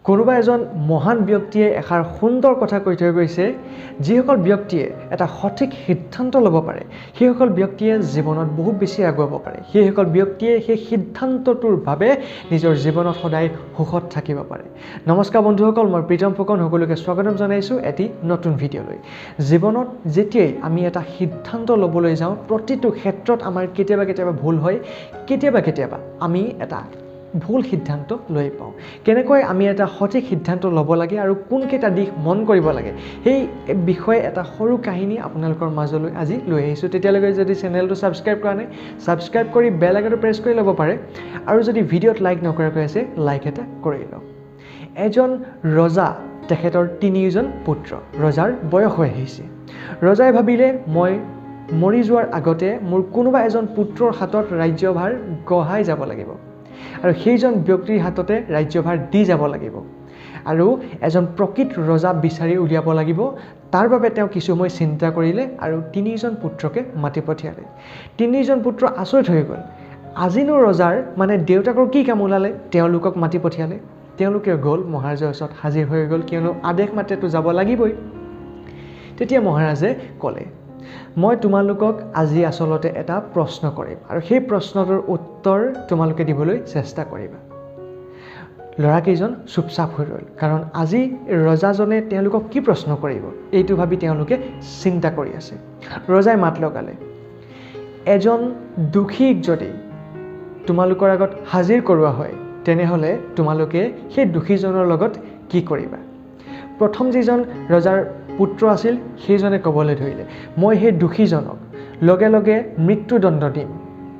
কোনোবা এজন মহান ব্যক্তিয়ে এষাৰ সুন্দৰ কথা কৈ থৈ গৈছে, যিসকল ব্যক্তিয়ে এটা সঠিক সিদ্ধান্ত ল'ব পাৰে সেইসকল ব্যক্তিয়ে জীৱনত বহুত বেছি আগুৱাব পাৰে। সেইসকল ব্যক্তিয়ে সেই সিদ্ধান্তটোৰ বাবে নিজৰ জীৱনত সদায় সুখত থাকিব পাৰে। নমস্কাৰ বন্ধুসকল, মই প্ৰীতম ফুকন সকলোকে স্বাগতম জনাইছোঁ এটি নতুন ভিডিঅ'লৈ। জীৱনত যেতিয়াই আমি এটা সিদ্ধান্ত ল'বলৈ যাওঁ প্ৰতিটো ক্ষেত্ৰত আমাৰ কেতিয়াবা ভুল হয়, কেতিয়াবা আমি এটা ভুল সিদ্ধান্ত লৈ পাওঁ। কেনেকৈ আমি এটা সঠিক সিদ্ধান্ত ল'ব লাগে আৰু কোনকেইটা দিশ মন কৰিব লাগে সেই বিষয়ে এটা সৰু কাহিনী আপোনালোকৰ মাজলৈ আজি লৈ আহিছোঁ। তেতিয়ালৈকে যদি চেনেলটো ছাবস্ক্ৰাইব কৰা নাই, ছাবস্ক্ৰাইব কৰি বেল আইকনটো প্ৰেছ কৰি ল'ব পাৰে, আৰু যদি ভিডিঅ'ত লাইক নকৰাকৈ আছে লাইক এটা কৰি লওক। এজন ৰজা, তেখেতৰ 3জন পুত্ৰ। ৰজাৰ বয়স হৈ আহিছে। ৰজাই ভাবিলে মই মৰি যোৱাৰ আগতে মোৰ কোনোবা এজন পুত্ৰৰ হাতত ৰাজ্যভাৰ গঢ়াই যাব লাগিব, আৰু সেইজন ব্যক্তিৰ হাততে ৰাজ্যভাৰ দি যাব লাগিব, আৰু এজন প্ৰকৃত ৰজা বিচাৰি উলিয়াব লাগিব। তাৰ বাবে তেওঁ কিছু সময় চিন্তা কৰিলে আৰু 3জন পুত্ৰকে মাতি পঠিয়ালে। 3জন পুত্ৰ আচৰিত হৈ গ'ল। আজিনো ৰজাৰ মানে দেউতাকৰ কি কাম ওলালে তেওঁলোকক মাতি পঠিয়ালে। তেওঁলোকে গ'ল মহাৰাজৰ ওচৰত হাজিৰ হৈ গ'ল, কিয়নো আদেশ মাতেতো যাব লাগিবই। তেতিয়া মহাৰাজে ক'লে, মই তোমালোকক আজি আচলতে এটা প্ৰশ্ন কৰিম, আৰু সেই প্ৰশ্নটোৰ উত্তৰ তোমালোকে দিবলৈ চেষ্টা কৰিবা। ল'ৰাকেইজন চুপচাপ হৈ ৰ'ল, কাৰণ আজি ৰজাজনে তেওঁলোকক কি প্ৰশ্ন কৰিব এইটো ভাবি তেওঁলোকে চিন্তা কৰি আছে। ৰজাই মাত লগালে, এজন দোষীক যদি তোমালোকৰ আগত হাজিৰ কৰোৱা হয় তেনেহ'লে তোমালোকে সেই দোষীজনৰ লগত কি কৰিবা? প্ৰথম যিজন ৰজাৰ পুত্ৰ আছিল সেইজনে ক'বলৈ ধৰিলে, মই সেই দোষীজনক লগে লগে মৃত্যুদণ্ড দিম,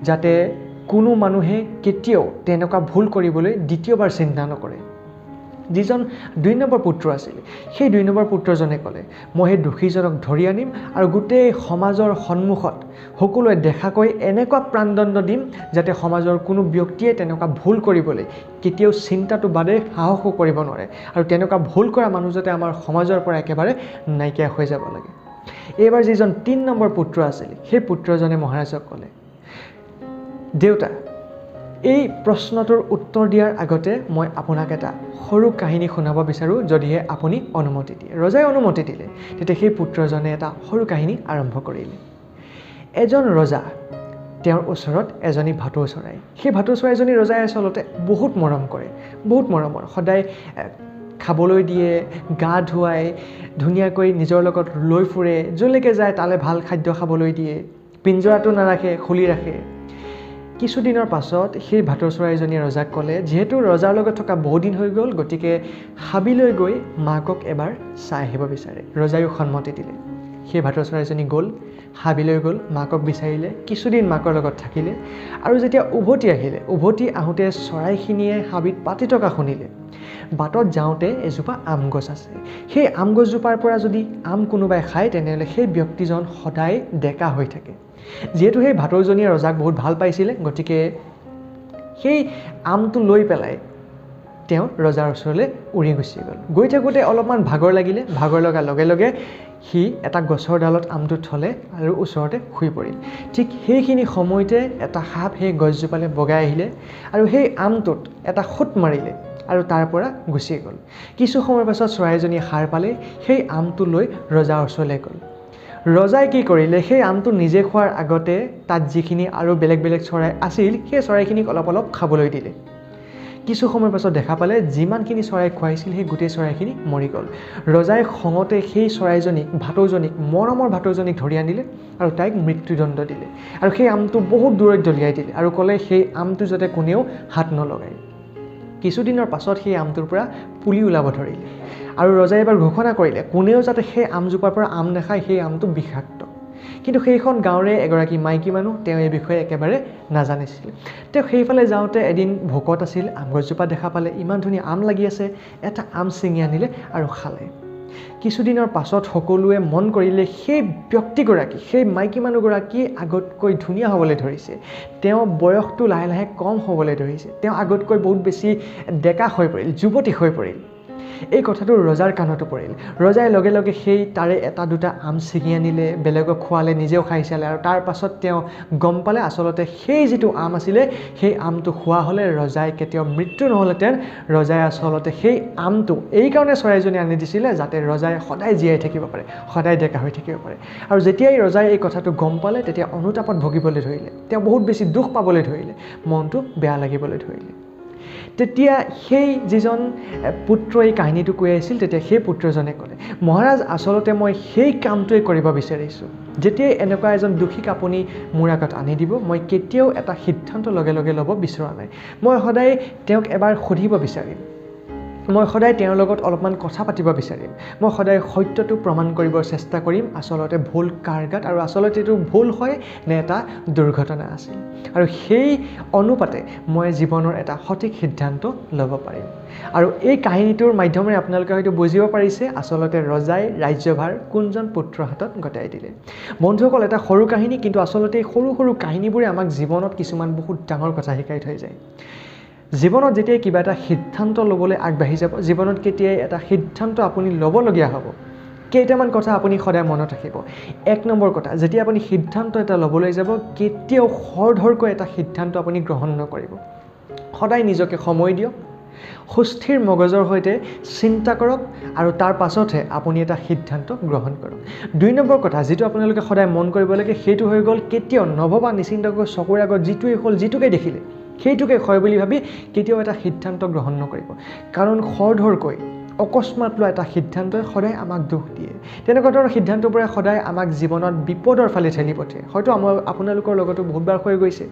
যাতে কোনো মানুহে কেতিয়াও তেনেকুৱা ভুল কৰিবলৈ দ্বিতীয়বাৰ চিন্তা নকৰে। যিজন 2 নম্বৰ পুত্ৰ আছিল সেই 2 নম্বৰ পুত্ৰজনে ক'লে, মই সেই দোষীজনক ধৰি আনিম আৰু গোটেই সমাজৰ সন্মুখত সকলোৱে দেখাকৈ এনেকুৱা প্ৰাণদণ্ড দিম যাতে সমাজৰ কোনো ব্যক্তিয়ে তেনেকুৱা ভুল কৰিবলৈ কেতিয়াও চিন্তাটো বাদে সাহসো কৰিব নোৱাৰে, আৰু তেনেকুৱা ভুল কৰা মানুহ যাতে আমাৰ সমাজৰ পৰা একেবাৰে নাইকিয়া হৈ যাব লাগে। এইবাৰ যিজন 3 নম্বৰ পুত্ৰ আছিল সেই পুত্ৰজনে মহাৰাজক ক'লে, দেউতা, এই প্ৰশ্নটোৰ উত্তৰ দিয়াৰ আগতে মই আপোনাক এটা সৰু কাহিনী শুনাব বিচাৰোঁ, যদিহে আপুনি অনুমতি দিয়ে। ৰজাই অনুমতি দিলে। তেতিয়া সেই পুত্ৰজনে এটা সৰু কাহিনী আৰম্ভ কৰিলে। এজন ৰজা, তেওঁৰ ওচৰত এজনী ভাটৌ চৰাই। সেই ভাটৌ চৰাইজনী ৰজাই আচলতে বহুত মৰম কৰে, বহুত মৰমৰ। সদায় খাবলৈ দিয়ে, গা ধুৱাই, ধুনীয়াকৈ নিজৰ লগত লৈ ফুৰে, য'লৈকে যায় তালৈ ভাল খাদ্য খাবলৈ দিয়ে, পিঞ্জৰাটো নাৰাখে, খুলি ৰাখে। কিছুদিনৰ পাছত সেই ভাটৌ চৰাইজনীয়ে ৰজাক ক'লে, যিহেতু ৰজাৰ লগত থকা বহুদিন হৈ গ'ল, গতিকে হাবিলৈ গৈ মাকক এবাৰ চাই আহিব বিচাৰে। ৰজায়ো সন্মতি দিলে। সেই ভাটৌ চৰাইজনী গ'ল, হাবিলৈ গ'ল, মাকক বিচাৰিলে, কিছুদিন মাকৰ লগত থাকিলে, আৰু যেতিয়া উভতি আহোঁতে চৰাইখিনিয়ে হাবিত পাতি থকা শুনিলে। বাটত যাওঁতে এজোপা আম গছ আছে। সেই আম গছজোপাৰ পৰা যদি আম কোনোবাই খায় তেনেহ'লে সেই ব্যক্তিজন সদায় ডেকা হৈ থাকে। যিহেতু সেই ভাটৌজনীয়ে ৰজাক বহুত ভাল পাইছিলে, গতিকে সেই আমটো লৈ পেলাই তেওঁ ৰজাৰ ওচৰলৈ উৰি গুচি গ'ল। গৈ থাকোঁতে অলপমান ভাগৰ লাগিলে, ভাগৰ লগাৰ লগে লগে সি এটা গছৰ ডালত আমটো থ'লে আৰু ওচৰতে শুই পৰিল। ঠিক সেইখিনি সময়তে এটা সাপ সেই গছজোপালৈ বগাই আহিলে আৰু সেই আমটোত এটা খুট মাৰিলে আৰু তাৰ পৰা গুচি গ'ল। কিছু সময়ৰ পাছত চৰাইজনীয়ে সাৰ পালে, সেই আমটো লৈ ৰজাৰ ওচৰলৈ গ'ল। ৰজাই কি কৰিলে, সেই আমটো নিজে খোৱাৰ আগতে তাত যিখিনি আৰু বেলেগ চৰাই আছিল সেই চৰাইখিনিক অলপ খাবলৈ দিলে। কিছু সময়ৰ পাছত দেখা পালে যিমানখিনি চৰাই খুৱাইছিল সেই গোটেই চৰাইখিনি মৰি গ'ল। ৰজাই খঙতে সেই চৰাইজনীক, মৰমৰ ভাটৌজনীক ধৰি আনিলে আৰু তাইক মৃত্যুদণ্ড দিলে, আৰু সেই আমটো বহুত দূৰত দলিয়াই দিলে আৰু ক'লে সেই আমটো যাতে কোনেও হাত নলগায়। কিছুদিনৰ পাছত সেই আমটোৰ পৰা পুলি ওলাব ধৰিলে, আৰু ৰজাই এবাৰ ঘোষণা কৰিলে কোনেও যাতে সেই আমজোপাৰ পৰা আম নাখায়, সেই আমটো বিষাক্ত। কিন্তু সেইখন গাঁৱৰে এগৰাকী মাইকী মানুহ, তেওঁ এই বিষয়ে একেবাৰে নাজানিছিল। তেওঁ সেইফালে যাওঁতে এদিন ভোকত আছিল, আম গছজোপা দেখা পালে, ইমান ধুনীয়া আম লাগি আছে, এটা আম ছিঙি আনিলে আৰু খালে। কিছুদিনৰ পাছত সকলোৱে মন কৰিলে সেই ব্যক্তিগৰাকী, সেই মাইকী মানুহগৰাকী আগতকৈ ধুনীয়া হ'বলৈ ধৰিছে। তেওঁ বয়সটো লাহে লাহে কম হ'বলৈ ধৰিছে, তেওঁ আগতকৈ বহুত বেছি ডেকা হৈ পৰিল, যুৱতী হৈ পৰিল। এই কথাটো ৰজাৰ কাণতো পৰিল ৰজাই লগে লগে সেই তাৰে এটা দুটা আম ছিঙি আনিলে বেলেগক খোৱালে নিজেও খাই চালে আৰু তাৰ পাছত তেওঁ গম পালে আচলতে সেই যিটো আম আছিলে সেই আমটো খোৱা হ'লে ৰজাই কেতিয়াও মৃত্যু নহ'লহেঁতেন ৰজাই আচলতে সেই আমটো এই কাৰণে চৰাইজনী আনি দিছিলে যাতে ৰজাই সদায় জীয়াই থাকিব পাৰে সদায় ডেকা হৈ থাকিব পাৰে আৰু যেতিয়াই ৰজাই এই কথাটো গম পালে তেতিয়া অনুতাপত ভুগিবলৈ ধৰিলে তেওঁ বহুত বেছি দুখ পাবলৈ ধৰিলে মনটো বেয়া লাগিবলৈ ধৰিলে তেতিয়া সেই যিজন পুত্ৰ এই কাহিনীটো কৈ আছিল তেতিয়া সেই পুত্ৰজনে ক'লে মহাৰাজ আচলতে মই সেই কামটোৱে কৰিব বিচাৰিছোঁ যেতিয়াই এনেকুৱা এজন দোষীক আপুনি মোৰ আগত আনি দিব মই কেতিয়াও এটা সিদ্ধান্ত লগে লগে ল'ব বিচৰা নাই মই সদায় তেওঁক এবাৰ সুধিব বিচাৰিম মই সদায় তেওঁৰ লগত অলপমান কথা পাতিব বিচাৰিম মই সদায় সত্যটো প্ৰমাণ কৰিবৰ চেষ্টা কৰিম আচলতে ভুল কাৰ গাত আৰু আচলতে এইটো ভুল হয় নে এটা দুৰ্ঘটনা আছিল আৰু সেই অনুপাতে মই জীৱনৰ এটা সঠিক সিদ্ধান্ত ল'ব পাৰিম আৰু এই কাহিনীটোৰ মাধ্যমেৰে আপোনালোকে হয়তো বুজিব পাৰিছে আচলতে ৰজাই ৰাজ্যভাৰ কোনজন পুত্ৰৰ হাতত গতাই দিলে বন্ধুসকল এটা সৰু কাহিনী কিন্তু আচলতে সৰু সৰু কাহিনীবোৰে আমাক জীৱনত কিছুমান বহুত ডাঙৰ কথা শিকাই থৈ যায় জীৱনত যেতিয়া কিবা এটা সিদ্ধান্ত ল'বলৈ আগবাঢ়ি যাব জীৱনত কেতিয়াই এটা সিদ্ধান্ত আপুনি ল'বলগীয়া হ'ব কেইটামান কথা আপুনি সদায় মনত ৰাখিব এক নম্বৰ কথা যেতিয়া আপুনি সিদ্ধান্ত এটা ল'বলৈ যাব কেতিয়াও খৰধৰকৈ এটা সিদ্ধান্ত আপুনি গ্ৰহণ নকৰিব সদায় নিজকে সময় দিয়ক সুস্থিৰ মগজৰ সৈতে চিন্তা কৰক আৰু তাৰ পাছতহে আপুনি এটা সিদ্ধান্ত গ্ৰহণ কৰক দুই নম্বৰ কথা যেটো আপোনালোকে সদায় মন কৰিব লাগে সেইটো হৈ গ'ল কেতিয়াও নভবা নিচিন্তাকৈ চকুৰ আগত যিটোৱে হ'ল যিটোকে দেখিলে সেইটোকে হয় বুলি ভাবি কেতিয়াও এটা সিদ্ধান্ত গ্ৰহণ নকৰিব কাৰণ খৰধৰকৈ অকস্মাত লোৱা এটা সিদ্ধান্তই সদায় আমাক দুখ দিয়ে তেনেকুৱা ধৰণৰ সিদ্ধান্তবোৰে সদায় আমাক জীৱনত বিপদৰ ফালে ঠেলি পঠিয়ায় হয়তো আপোনালোকৰ লগতো বহুতবাৰ হৈ গৈছে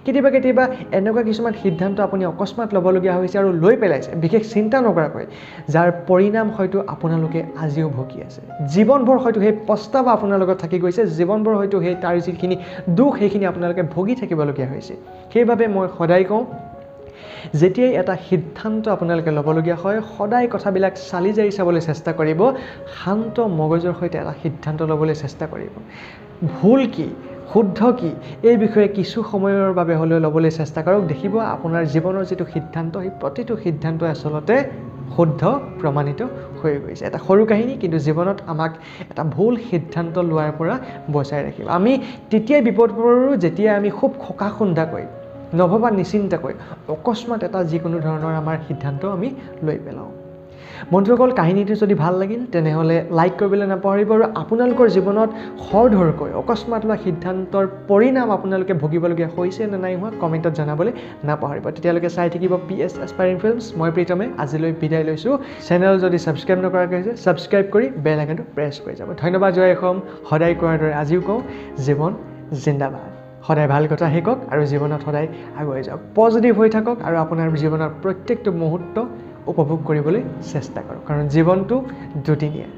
কেতিয়াবা কেতিয়াবা এনেকুৱা কিছুমান সিদ্ধান্ত আপুনি অকস্মাত ল'বলগীয়া হৈছে আৰু লৈ পেলাইছে বিশেষ চিন্তা নকৰাকৈ যাৰ পৰিণাম হয়তো আপোনালোকে আজিও ভুগি আছে জীৱনভৰ হয়তো সেই পস্তাৱা আপোনাৰ লগত থাকি গৈছে জীৱনভৰ হয়তো সেই তাৰ যিখিনি দুখ সেইখিনি আপোনালোকে ভুগি থাকিবলগীয়া হৈছে সেইবাবে মই সদায় কওঁ যেতিয়াই এটা সিদ্ধান্ত আপোনালোকে ল'বলগীয়া হয় সদায় কথাবিলাক চালি জাৰি চাবলৈ চেষ্টা কৰিব শান্ত মগজুৰ সৈতে এটা সিদ্ধান্ত ল'বলৈ চেষ্টা কৰিব ভুল কি শুদ্ধ কি এই বিষয়ে কিছু সময়ৰ বাবে হ'লেও ল'বলৈ চেষ্টা কৰক দেখিব আপোনাৰ জীৱনৰ যিটো সিদ্ধান্ত সেই প্ৰতিটো সিদ্ধান্ত আচলতে শুদ্ধ প্ৰমাণিত হৈ গৈছে এটা সৰু কাহিনী কিন্তু জীৱনত আমাক এটা ভুল সিদ্ধান্ত লোৱাৰ পৰা বচাই ৰাখিব আমি তেতিয়াই বিপদ পৰোঁ যেতিয়া আমি খুব খোকাখুন্দাকৈ নভবা নিচিন্তাকৈ অকস্মাত এটা যিকোনো ধৰণৰ আমাৰ সিদ্ধান্ত আমি লৈ পেলাওঁ বন্ধুসকল কাহিনীটো যদি ভাল লাগিল তেনেহ'লে লাইক কৰিবলৈ নাপাহৰিব আৰু আপোনালোকৰ জীৱনত খৰধৰকৈ অকস্মাত লোৱা সিদ্ধান্তৰ পৰিণাম আপোনালোকে ভুগিবলগীয়া হৈছে নে নাই হোৱা কমেণ্টত জনাবলৈ নাপাহৰিব তেতিয়ালৈকে চাই থাকিব PS এছপাইৰিং ফিল্মছ মই প্ৰীতমে আজিলৈ বিদায় লৈছোঁ চেনেল যদি ছাবস্ক্ৰাইব নকৰাকৈ হৈছে ছাবস্ক্ৰাইব কৰি বেল আইকনটো প্ৰেছ কৰি যাব ধন্যবাদ জয় অসম সদায় কোৱাৰ দৰে আজিও কওঁ জীৱন জিন্দাবাদ সদায় ভাল কথা শিকক আৰু জীৱনত সদায় আগুৱাই যাওক পজিটিভ হৈ থাকক আৰু আপোনাৰ জীৱনৰ প্ৰত্যেকটো মুহূৰ্ত উপভোগ কৰিবলৈ চেষ্টা কৰক কাৰণ জীৱনটো দুদিনীয়া